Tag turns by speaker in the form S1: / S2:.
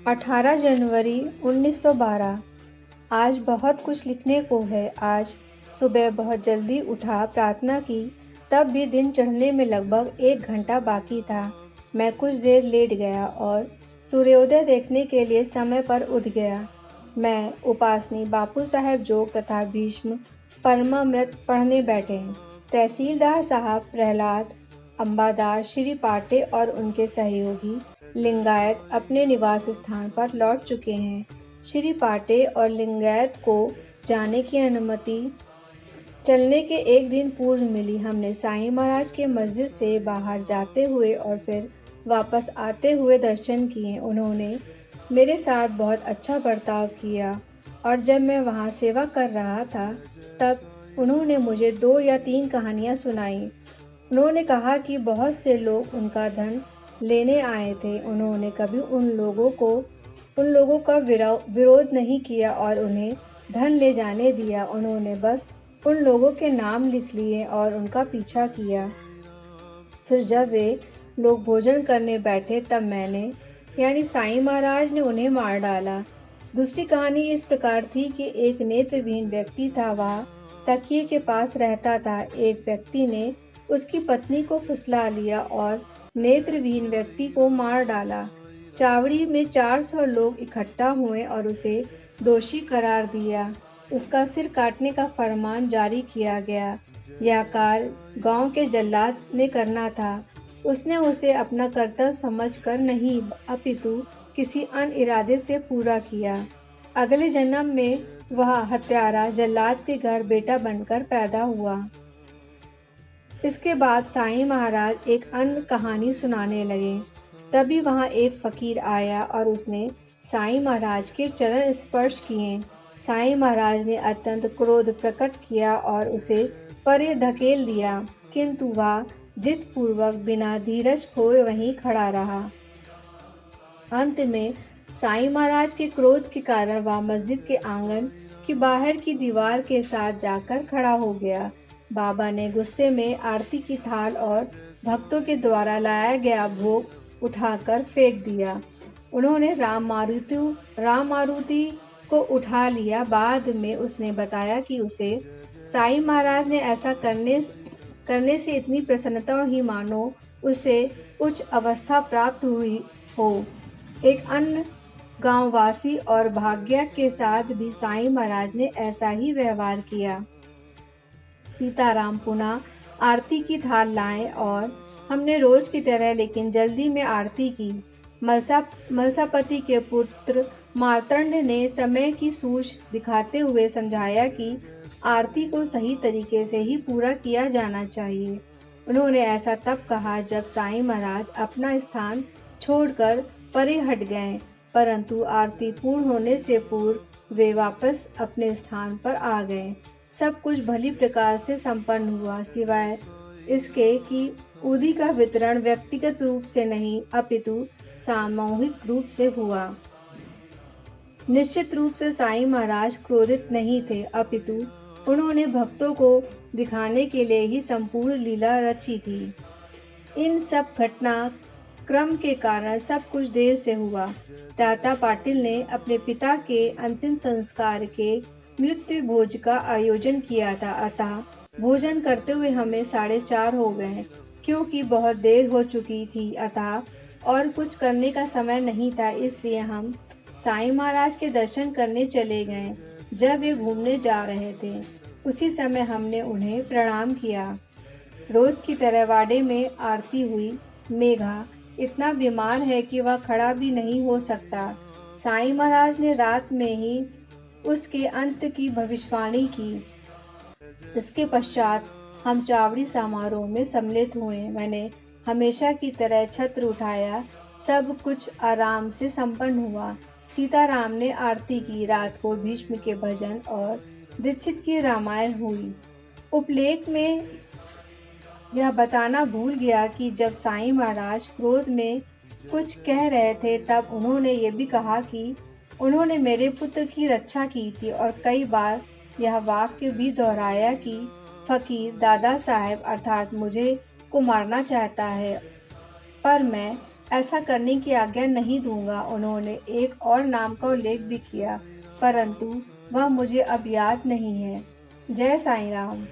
S1: 18 जनवरी 1912। आज बहुत कुछ लिखने को है। आज सुबह बहुत जल्दी उठा, प्रार्थना की, तब भी दिन चढ़ने में लगभग 1 घंटा बाकी था। मैं कुछ देर लेट गया और सूर्योदय देखने के लिए समय पर उठ गया। मैं, उपासनी, बापू साहेब जोग तथा भीष्म परमामृत पढ़ने बैठे। तहसीलदार साहब, प्रहलाद, अंबादास, श्री पाटे और उनके सहयोगी लिंगायत अपने निवास स्थान पर लौट चुके हैं। श्री पाटे और लिंगायत को जाने की अनुमति चलने के एक दिन पूर्व मिली। हमने साईं महाराज के मस्जिद से बाहर जाते हुए और फिर वापस आते हुए दर्शन किए। उन्होंने मेरे साथ बहुत अच्छा बर्ताव किया और जब मैं वहाँ सेवा कर रहा था तब उन्होंने मुझे 2 या 3 कहानियाँ सुनाई। उन्होंने कहा कि बहुत से लोग उनका धन लेने आए थे। उन्होंने कभी उन लोगों का विरोध नहीं किया और उन्हें धन ले जाने दिया। उन्होंने बस उन लोगों के नाम लिख लिए और उनका पीछा किया। फिर जब वे लोग भोजन करने बैठे तब मैंने यानी साईं महाराज ने उन्हें मार डाला। दूसरी कहानी इस प्रकार थी कि एक नेत्रहीन व्यक्ति था, वह तकिए के पास रहता था। एक व्यक्ति ने उसकी पत्नी को फुसला लिया और नेत्रहीन व्यक्ति को मार डाला। चावड़ी में 400 लोग इकट्ठा हुए और उसे दोषी करार दिया। उसका सिर काटने का फरमान जारी किया गया। यह कार्य गांव के जल्लाद ने करना था। उसने उसे अपना कर्तव्य समझकर नहीं अपितु किसी अन्य इरादे से पूरा किया। अगले जन्म में वह हत्यारा जल्लाद के घर बेटा बनकर पैदा हुआ। इसके बाद साईं महाराज एक अन्य कहानी सुनाने लगे। तभी वहाँ एक फकीर आया और उसने साईं महाराज के चरण स्पर्श किए। साईं महाराज ने अत्यंत क्रोध प्रकट किया और उसे परे धकेल दिया, किंतु वह जिदपूर्वक बिना धीरज खोए वहीं खड़ा रहा। अंत में साईं महाराज के क्रोध के कारण वह मस्जिद के आंगन की बाहर की दीवार के साथ जाकर खड़ा हो गया। बाबा ने गुस्से में आरती की थाल और भक्तों के द्वारा लाया गया भोग उठाकर फेंक दिया। उन्होंने राम मारुति को उठा लिया। बाद में उसने बताया कि उसे साईं महाराज ने ऐसा करने से इतनी प्रसन्नता ही मानो उसे उच्च अवस्था प्राप्त हुई हो। एक अन्य गांववासी और भाग्य के साथ भी साईं महाराज ने ऐसा ही व्यवहार किया। सीताराम पुनः आरती की थाल लाए और हमने रोज की तरह लेकिन जल्दी में आरती की। मलसापति के पुत्र मार्तंड ने समय की सूझ दिखाते हुए समझाया कि आरती को सही तरीके से ही पूरा किया जाना चाहिए। उन्होंने ऐसा तब कहा जब साईं महाराज अपना स्थान छोड़कर परे हट गए, परंतु आरती पूर्ण होने से पूर्व वे वापस अपने स्थान पर आ गए। सब कुछ भली प्रकार से संपन्न हुआ, सिवाय इसके कि उदी का वितरण व्यक्तिगत रूप से नहीं अपितु सामूहिक रूप से हुआ। निश्चित रूप से साईं महाराज क्रोधित नहीं थे, अपितु उन्होंने भक्तों को दिखाने के लिए ही संपूर्ण लीला रची थी। इन सब घटना क्रम के कारण सब कुछ देर से हुआ। दाता पाटिल ने अपने पिता के अंतिम संस्कार के मृत्यु भोज का आयोजन किया था, अतः भोजन करते हुए हमें 4:30 हो गए। क्योंकि बहुत देर हो चुकी थी अतः और कुछ करने का समय नहीं था, इसलिए हम साईं महाराज के दर्शन करने चले गए। जब वे घूमने जा रहे थे उसी समय हमने उन्हें प्रणाम किया। रोज की तरह वाड़े में आरती हुई। मेघा इतना बीमार है कि वह खड़ा भी नहीं हो सकता। साईं महाराज ने रात में ही उसके अंत की भविष्यवाणी की। इसके पश्चात हम चावड़ी समारोह में सम्मिलित हुए। मैंने हमेशा की तरह छत्र उठाया। सब कुछ आराम से संपन्न हुआ। सीताराम ने आरती की। रात को भीष्म के भजन और दीक्षित की रामायण हुई। उपलेख में यह बताना भूल गया कि जब साईं महाराज क्रोध में कुछ कह रहे थे तब उन्होंने ये भी कहा कि उन्होंने मेरे पुत्र की रक्षा की थी और कई बार यह वाक्य भी दोहराया कि फकीर दादा साहेब अर्थात मुझे को मारना चाहता है, पर मैं ऐसा करने की आज्ञा नहीं दूंगा। उन्होंने एक और नाम का उल्लेख भी किया, परंतु वह मुझे अब याद नहीं है। जय साईं राम।